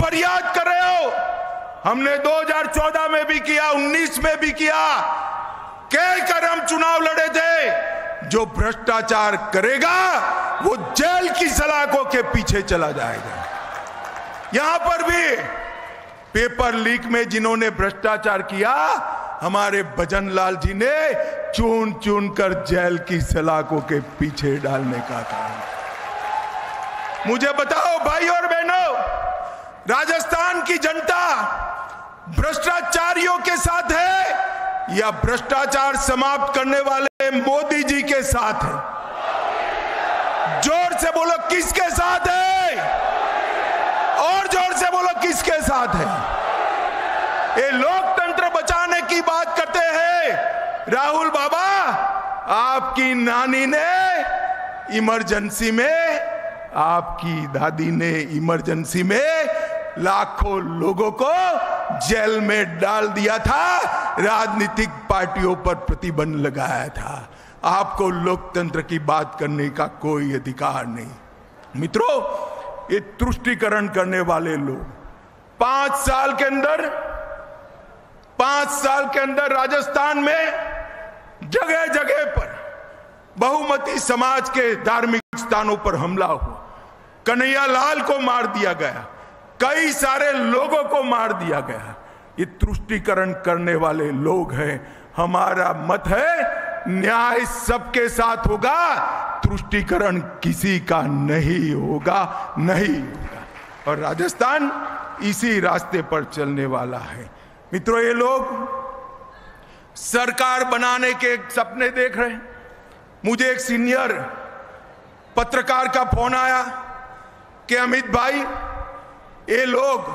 फरियाद कर रहे हो? हमने 2014 में भी किया, 19 में भी किया, कहकर हम चुनाव लड़े थे। जो भ्रष्टाचार करेगा वो जेल की सलाखों के पीछे चला जाएगा। यहां पर भी पेपर लीक में जिन्होंने भ्रष्टाचार किया, हमारे भजन लाल जी ने चुन चुन कर जेल की सलाखों के पीछे डालने का काम। मुझे बताओ भाई और बहनों, राजस्थान की जनता भ्रष्टाचारियों के साथ है या भ्रष्टाचार समाप्त करने वाले मोदी जी के साथ है? जोर से बोलो, किसके साथ है? और जोर से बोलो, किसके साथ है? ये लोकतंत्र बचाने की बात करते हैं। राहुल बाबा, आपकी नानी ने इमरजेंसी में, आपकी दादी ने इमरजेंसी में लाखों लोगों को जेल में डाल दिया था, राजनीतिक पार्टियों पर प्रतिबंध लगाया था। आपको लोकतंत्र की बात करने का कोई अधिकार नहीं। मित्रों, ये तुष्टीकरण करने वाले लोग 5 साल के अंदर राजस्थान में जगह जगह पर बहुमती समाज के धार्मिक स्थानों पर हमला हुआ, कन्हैया लाल को मार दिया गया, कई सारे लोगों को मार दिया गया। ये तुष्टीकरण करने वाले लोग हैं। हमारा मत है, न्याय सबके साथ होगा, तुष्टीकरण किसी का नहीं होगा। और राजस्थान इसी रास्ते पर चलने वाला है। मित्रों, ये लोग सरकार बनाने के सपने देख रहे हैं। मुझे एक सीनियर पत्रकार का फोन आया कि अमित भाई, ये लोग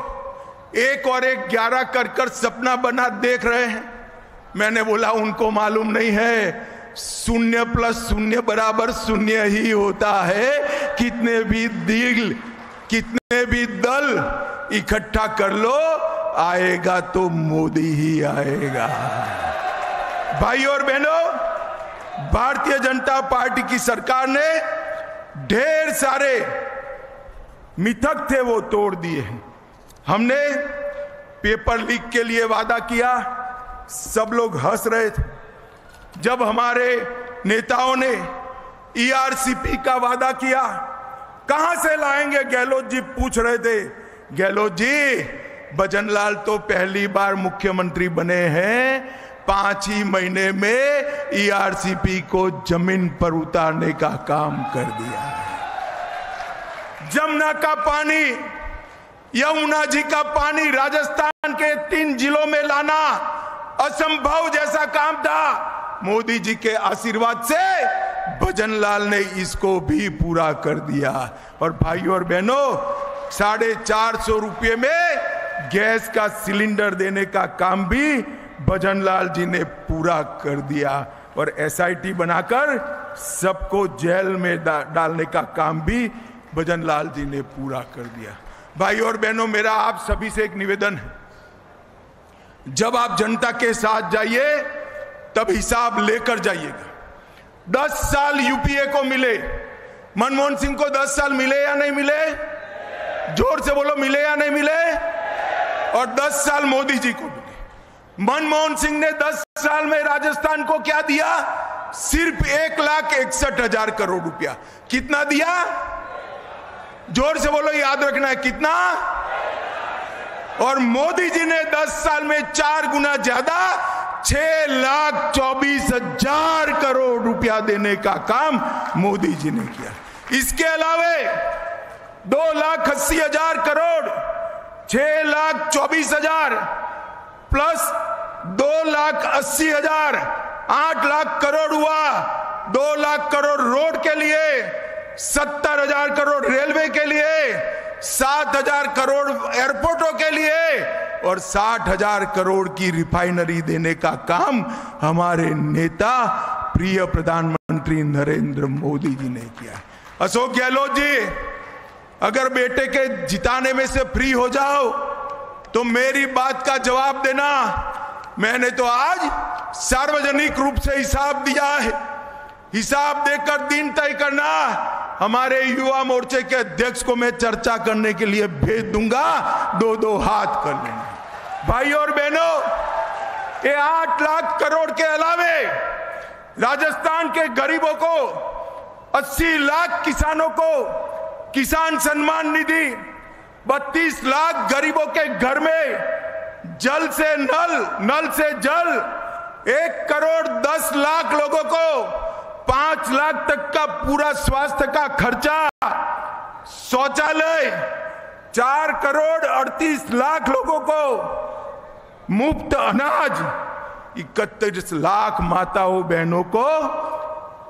1 और 1 11 कर सपना बना देख रहे हैं। मैंने बोला, उनको मालूम नहीं है 0 + 0 = 0 ही होता है। कितने भी दल इकट्ठा कर लो, आएगा तो मोदी ही आएगा। भाई और बहनों, भारतीय जनता पार्टी की सरकार ने ढेर सारे मिथक थे वो तोड़ दिए हैं। हमने पेपर लीक के लिए वादा किया, सब लोग हंस रहे थे। जब हमारे नेताओं ने ERCP का वादा किया, कहां से लाएंगे, गहलोत जी पूछ रहे थे। गहलोत जी, भजन लाल तो पहली बार मुख्यमंत्री बने हैं, 5 ही महीने में ERCP को जमीन पर उतारने का काम कर दिया है। जमुना का पानी, यमुना जी का पानी राजस्थान के 3 जिलों में लाना असंभव जैसा काम था। मोदी जी के आशीर्वाद से भजन लाल ने इसको भी पूरा कर दिया। और भाई और बहनों, 450 रुपये में गैस का सिलेंडर देने का काम भी भजन लाल जी ने पूरा कर दिया। और SIT बनाकर सबको जेल में डालने का काम भी भजन लाल जी ने पूरा कर दिया। भाई और बहनों, मेरा आप सभी से एक निवेदन है, जब आप जनता के साथ जाइए तब हिसाब लेकर जाइएगा। 10 साल UPA को मिले, मनमोहन सिंह को 10 साल मिले या नहीं मिले? जोर से बोलो, मिले या नहीं मिले? और 10 साल मोदी जी को मिले। मनमोहन सिंह ने 10 साल में राजस्थान को क्या दिया? सिर्फ 1,61,000 करोड़ रुपया। कितना दिया? जोर से बोलो, याद रखना है, कितना? और मोदी जी ने 10 साल में 4 गुना ज्यादा 6,24,000 करोड़ रुपया देने का काम मोदी जी ने किया। इसके अलावे 2,80,000 करोड़, 6,24,000 प्लस 2,80,000, 8 लाख करोड़ हुआ। 2 लाख करोड़ रोड के लिए, 70,000 करोड़ रेलवे के लिए, 7,000 करोड़ एयरपोर्टों के लिए और 60,000 करोड़ की रिफाइनरी देने का काम हमारे नेता प्रिय प्रधानमंत्री नरेंद्र मोदी जी ने किया। अशोक गहलोत जी, अगर बेटे के जिताने में से फ्री हो जाओ तो मेरी बात का जवाब देना। मैंने तो आज सार्वजनिक रूप से हिसाब दिया है, हिसाब देकर दिन तय करना। हमारे युवा मोर्चे के अध्यक्ष को मैं चर्चा करने के लिए भेज दूंगा, 2-2 हाथ कर लेंगे। भाई और बहनों, ये 8 लाख करोड़ के अलावे राजस्थान के गरीबों को, 80 लाख किसानों को किसान सम्मान निधि, 32 लाख गरीबों के घर में जल से नल, नल से जल, 1 करोड़ 10 लाख लोगों को 5 लाख तक का पूरा स्वास्थ्य का खर्चा, शौचालय, 4 करोड़ 38 लाख लोगों को मुफ्त अनाज, 31 लाख माताओं बहनों को,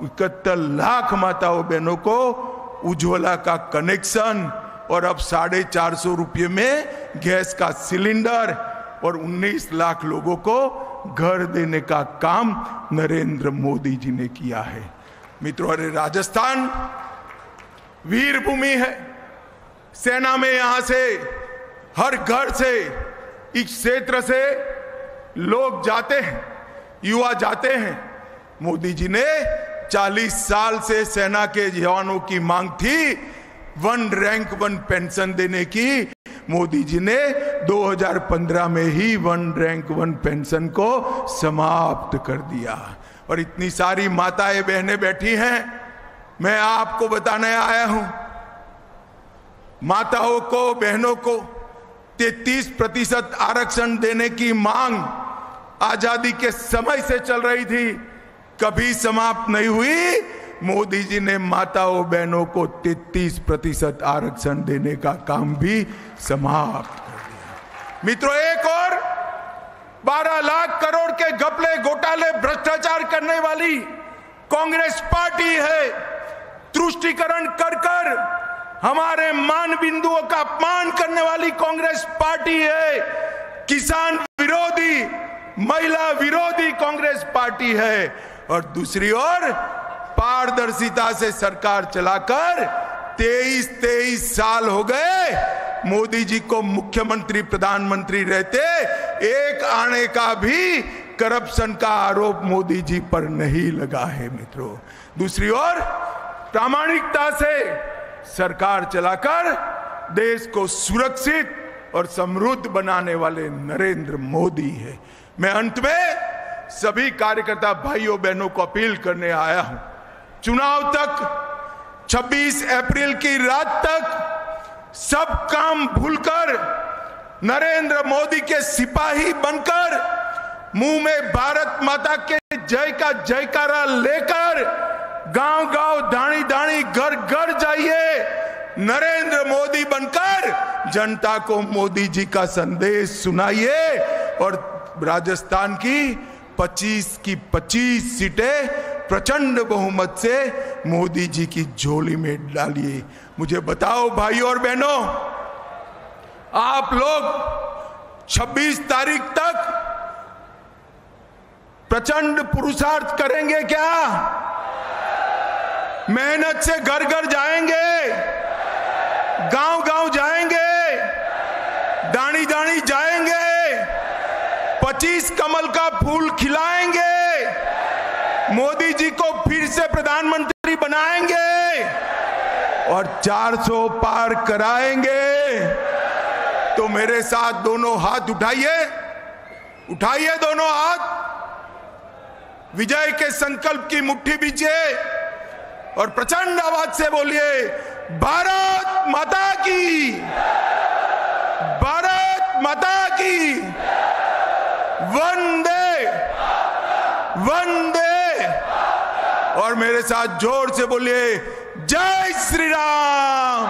71 लाख माताओं बहनों को उज्ज्वला का कनेक्शन, और अब 450 रुपये में गैस का सिलेंडर, और 19 लाख लोगों को घर देने का काम नरेंद्र मोदी जी ने किया है। मित्रों, अरे राजस्थान वीर भूमि है। सेना में यहां से, हर घर से, इस क्षेत्र से लोग जाते हैं, युवा जाते हैं। मोदी जी ने 40 साल से सेना के जवानों की मांग थी 1 रैंक 1 पेंशन देने की। मोदी जी ने 2015 में ही 1 रैंक 1 पेंशन को समाप्त कर दिया। और इतनी सारी माताएं बहनें बैठी हैं, मैं आपको बताने आया हूं, माताओं को, बहनों को 33% आरक्षण देने की मांग आजादी के समय से चल रही थी, कभी समाप्त नहीं हुई। मोदी जी ने माताओं बहनों को 33% आरक्षण देने का काम भी समाप्त कर दिया। मित्रों, एक और 12 लाख करोड़ के घपले, घोटाले, भ्रष्टाचार करने वाली कांग्रेस पार्टी है। तुष्टीकरण कर कर हमारे मान बिंदुओं का अपमान करने वाली कांग्रेस पार्टी है। किसान विरोधी, महिला विरोधी कांग्रेस पार्टी है। और दूसरी ओर पारदर्शिता से सरकार चलाकर 23 साल हो गए। मोदी जी को मुख्यमंत्री, प्रधानमंत्री रहते एक आने का भी करप्शन का आरोप मोदी जी पर नहीं लगा है। मित्रों, दूसरी ओर प्रामाणिकता से सरकार चलाकर देश को सुरक्षित और समृद्ध बनाने वाले नरेंद्र मोदी है। मैं अंत में सभी कार्यकर्ता भाइयों बहनों को अपील करने आया हूं, चुनाव तक 26 अप्रैल की रात तक सब काम भूलकर नरेंद्र मोदी के सिपाही बनकर मुंह में भारत माता के जय का जयकारा लेकर गांव-गांव, दानी-दानी, घर-घर जाइए। नरेंद्र मोदी बनकर जनता को मोदी जी का संदेश सुनाइए और राजस्थान की 25 की 25 सीटें प्रचंड बहुमत से मोदी जी की झोली में डालिए। मुझे बताओ भाइयों और बहनों, आप लोग 26 तारीख तक प्रचंड पुरुषार्थ करेंगे क्या? मेहनत से घर घर जाएंगे, गांव-गांव जाएंगे, दानी-दानी जाएंगे, 25 कमल का फूल खिलाएंगे, मोदी जी को फिर से प्रधानमंत्री बनाएंगे और 400 पार कराएंगे। तो मेरे साथ दोनों हाथ उठाइए, उठाइए दोनों हाथ, विजय के संकल्प की मुट्ठी बीजिए और प्रचंड आवाज से बोलिए, भारत माता की, भारत माता की, वंदे वंदे। और मेरे साथ जोर से बोलिए, जय श्री राम।